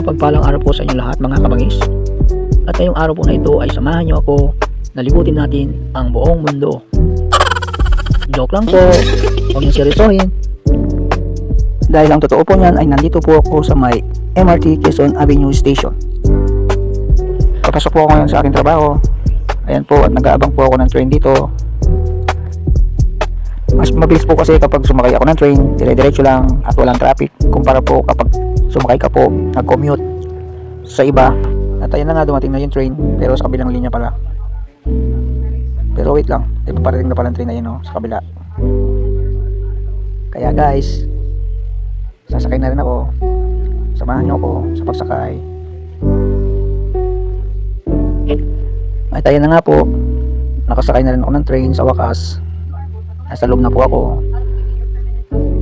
Mapagpalang araw po sa inyo lahat mga kabangis. At ngayong araw po na ito ay samahan niyo ako na libutin natin ang buong mundo. Joke lang po, huwag niyo seryosohin. Dahil ang totoo po niyan ay nandito po ako sa may MRT Quezon Avenue Station. Papasok po ako ngayon sa aking trabaho. Ayan po, at nag-aabang po ako ng train dito. Mas mabilis po kasi kapag sumakay ako ng train, dire-diretso lang at walang traffic kumpara po kapag sumakay ka po, nag-commute sa iba. At ayan na nga, dumating na yung train pero sa kabilang linya pala. Pero wait lang, ay paparating na pala ang train na yun, sa kabila. Kaya guys, sasakay na rin ako. Samahan nyo ako sa pagsakay. At ayan na nga po, nakasakay na rin ako ng train sa wakas. Nasa loob na po ako.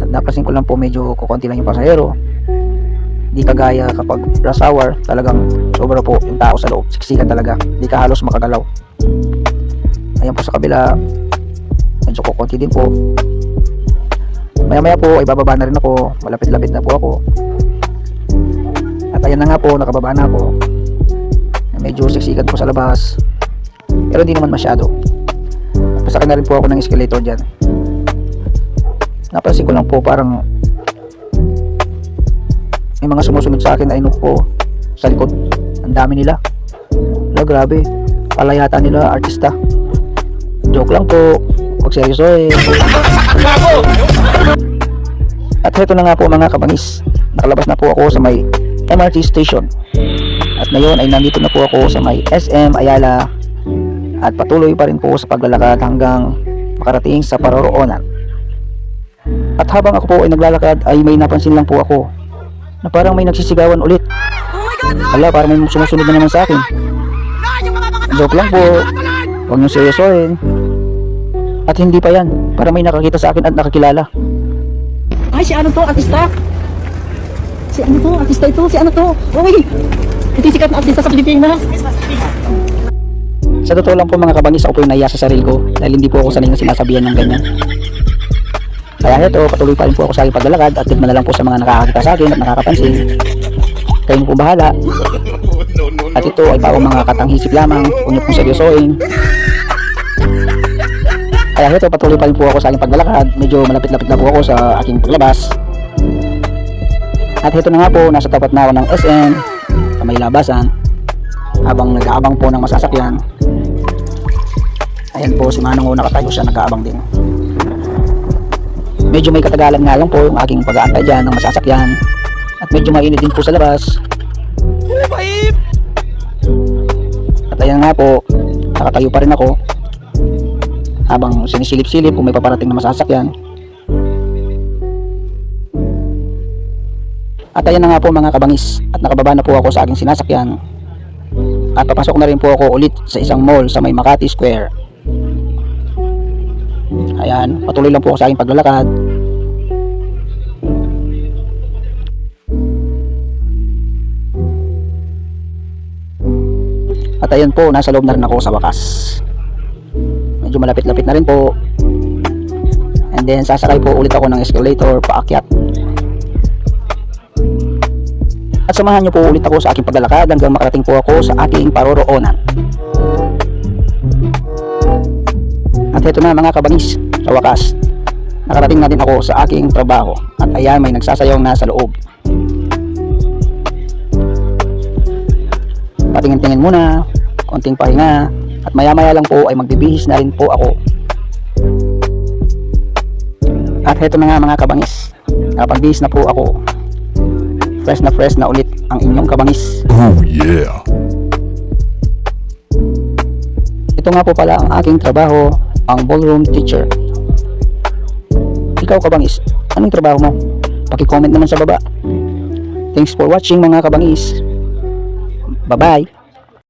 At napansin ko lang po medyo kukunti lang yung pasahero. Di kagaya kapag rush hour, talagang sobra po yung tao sa loob. Siksikan talaga, di ka halos makagalaw. Ayan po sa kabila, medyo kukunti din po. Maya maya po ay bababa na rin ako. Malapit-lapit na po ako. At ayan na nga po, nakababa na ako. Medyo siksikan po sa labas, pero hindi naman masyado. Pasakay na rin po ako ng escalator dyan. Napansin ko lang po parang may mga sumusunod sa akin na inok po sa likod. Ang dami nila. Wala, grabe, pala yata nila artista. Joke lang po, huwag seryoso eh. At heto na nga po mga kabangis, nakalabas na po ako sa may MRT station. At ngayon ay nandito na po ako sa may SM Ayala. At patuloy pa rin po sa paglalakad hanggang makarating sa paroroonan. At habang ako po ay naglalakad ay may napansin lang po ako na parang may nagsisigawan ulit. Hala, parang may sumusunod na naman sa akin. Joke lang po, huwag niyong seryosohin. At hindi pa yan, parang may nakakita sa akin at nakakilala. Ay, si ano to, artista? Si ano to, artista ito, si ano to? Uy, ito yung sikat na artista sa Pilipinas. Sa totoo lang po mga kabangis, ako po yung nahiya sa sarili ko dahil hindi po ako sanay na sinasabihan ng ganyan. Kaya ito, patuloy pa rin po ako sa aking paglalakad at tignan na lang po sa mga nakakakita sa akin at nakakapansin. Kayo mo po bahala. At ito ay parang mga katanghisip lamang, huwag niyo pong seryosohin. Kaya ito, patuloy pa rin po ako sa aking paglalakad. Medyo malapit-lapit na po ako sa aking paglabas. At ito na nga po, nasa tapat na ako ng SM sa may labasan habang nag-aabang po ng masasakyan. Ayan po, si Manong nakatayo siya, nag-aabang din. Medyo may katagalan nga lang po yung aking pag-aantay dyan ng masasakyan. At medyo mainit din po sa labas. At ayan nga po, nakatayo pa rin ako habang sinisilip-silip kung may paparating na masasakyan. At ayan na nga po mga kabangis, at nakababa na po ako sa aking sinasakyan. At papasok na rin po ako ulit sa isang mall sa may Makati Square. Ayan, patuloy lang po ako sa aking paglalakad. At ayan po, nasa loob na rin ako sa wakas. Medyo malapit-lapit na rin po. And then sasakay po ulit ako ng escalator paakyat. At samahan niyo po ulit ako sa aking paglalakad hanggang makarating po ako sa aking paroroonan. At ito na mga kabangis, sa wakas, nakarating na din ako sa aking trabaho. At ayan, may nagsasayaw na sa loob. Patingin-tingin muna, konting pahinga, at maya-maya lang po ay magbibihis na rin po ako. At ito na nga mga kabangis, nakapagbihis na po ako. Fresh na ulit ang inyong kabangis. Oh yeah. Ito nga po pala ang aking trabaho, ang ballroom teacher. Ikaw kabangis, anong trabaho mo? Paki-comment naman sa baba. Thanks for watching mga kabangis. Bye bye.